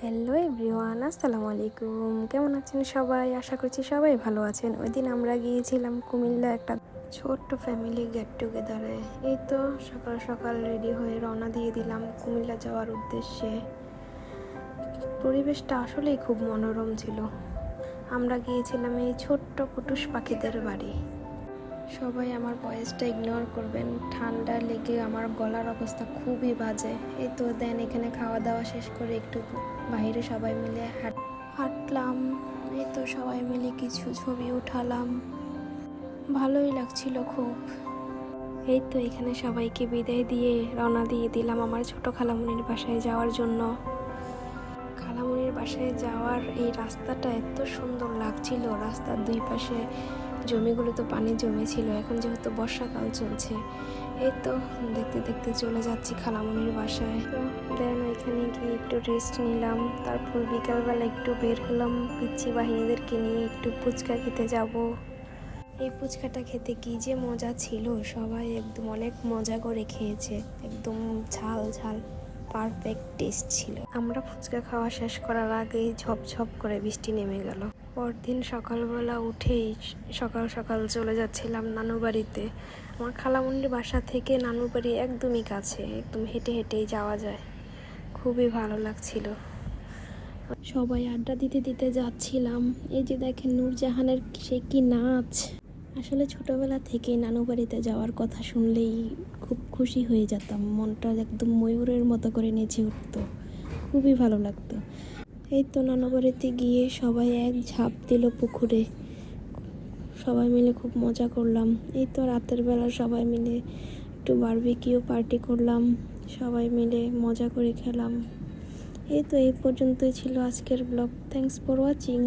Hello everyone, আসসালামু আলাইকুম। কেমন আছেন সবাই? আশা করছি সবাই ভালো আছেন। ওই দিন আমরা গিয়েছিলাম কুমিল্লা একটা ছোট্ট ফ্যামিলি গেট টুগেদারে। এই তো সকাল সকাল রেডি হয়ে রওনা দিয়ে দিলাম কুমিল্লা যাওয়ার উদ্দেশ্যে। পরিবেশটা আসলেই খুব মনোরম ছিল। আমরা গিয়েছিলাম এই ছোট্ট কুটুস পাখিদের বাড়ি। সবাই আমার ভয়েসটা ইগনোর করবেন, ঠান্ডা লেগে আমার গলার অবস্থা খুবই বাজে। এই তো দেন এখানে খাওয়া দাওয়া শেষ করে একটু বাইরে সবাই মিলে হাঁটলাম। এই তো সবাই মিলে কিছু ছবি উঠালাম, ভালোই লাগছিল খুব। এই তো এখানে সবাইকে বিদায় দিয়ে রওনা দিয়ে দিলাম আমার ছোট খালামুনির বাসায় যাওয়ার জন্য। খালামুনির বাসায় যাওয়ার এই রাস্তাটা এত সুন্দর লাগছিল। রাস্তার দুই পাশে জমিগুলো তো পানি জমেছিল, এখন যেহেতু বর্ষাকাল চলছে। এই তো দেখতে দেখতে চলে যাচ্ছি খালামুনির বাসায়। তো দেন ওইখানে গিয়ে একটু রেস্ট নিলাম। তারপর বিকালবেলা একটু বের হলাম পিচ্ছি বাহিনীদেরকে নিয়ে, একটু ফুচকা খেতে যাব। এই ফুচকাটা খেতে কি যে মজা ছিল, সবাই একদম অনেক মজা করে খেয়েছে। একদম ঝাল ঝাল পারফেক্ট টেস্ট ছিল। আমরা ফুচকা খাওয়া শেষ করার আগেই ঝপঝপ করে বৃষ্টি নেমে গেল। পরদিন সকালবেলা উঠেই সকাল সকাল চলে যাচ্ছিলাম নানু বাড়িতে। আমার খালামুনির বাসা থেকে নানু বাড়ি একদমই কাছে, একদম হেঁটে হেঁটেই যাওয়া যায়। খুবই ভালো লাগছিল। সবাই আড্ডা দিতে দিতে যাচ্ছিলাম। এই যে দেখেন নূরজাহানের সে কি নাচ! আসলে ছোটবেলা থেকেই নানু বাড়িতে যাওয়ার কথা শুনলেই খুব খুশি হয়ে যেতাম, মনটা একদম ময়ূরের মতো করে নেচে উঠতো, খুবই ভালো লাগতো। এই তো নানু বাড়িতে গিয়ে সবাই এক ঝাঁপ দিল পুকুরে, সবাই মিলে খুব মজা করলাম। এই তো রাতের বেলা সবাই মিলে একটু বারবিকিউ পার্টি করলাম, সবাই মিলে মজা করে খেলাম। এই তো এই পর্যন্তই ছিল আজকের ব্লগ। Thanks for watching.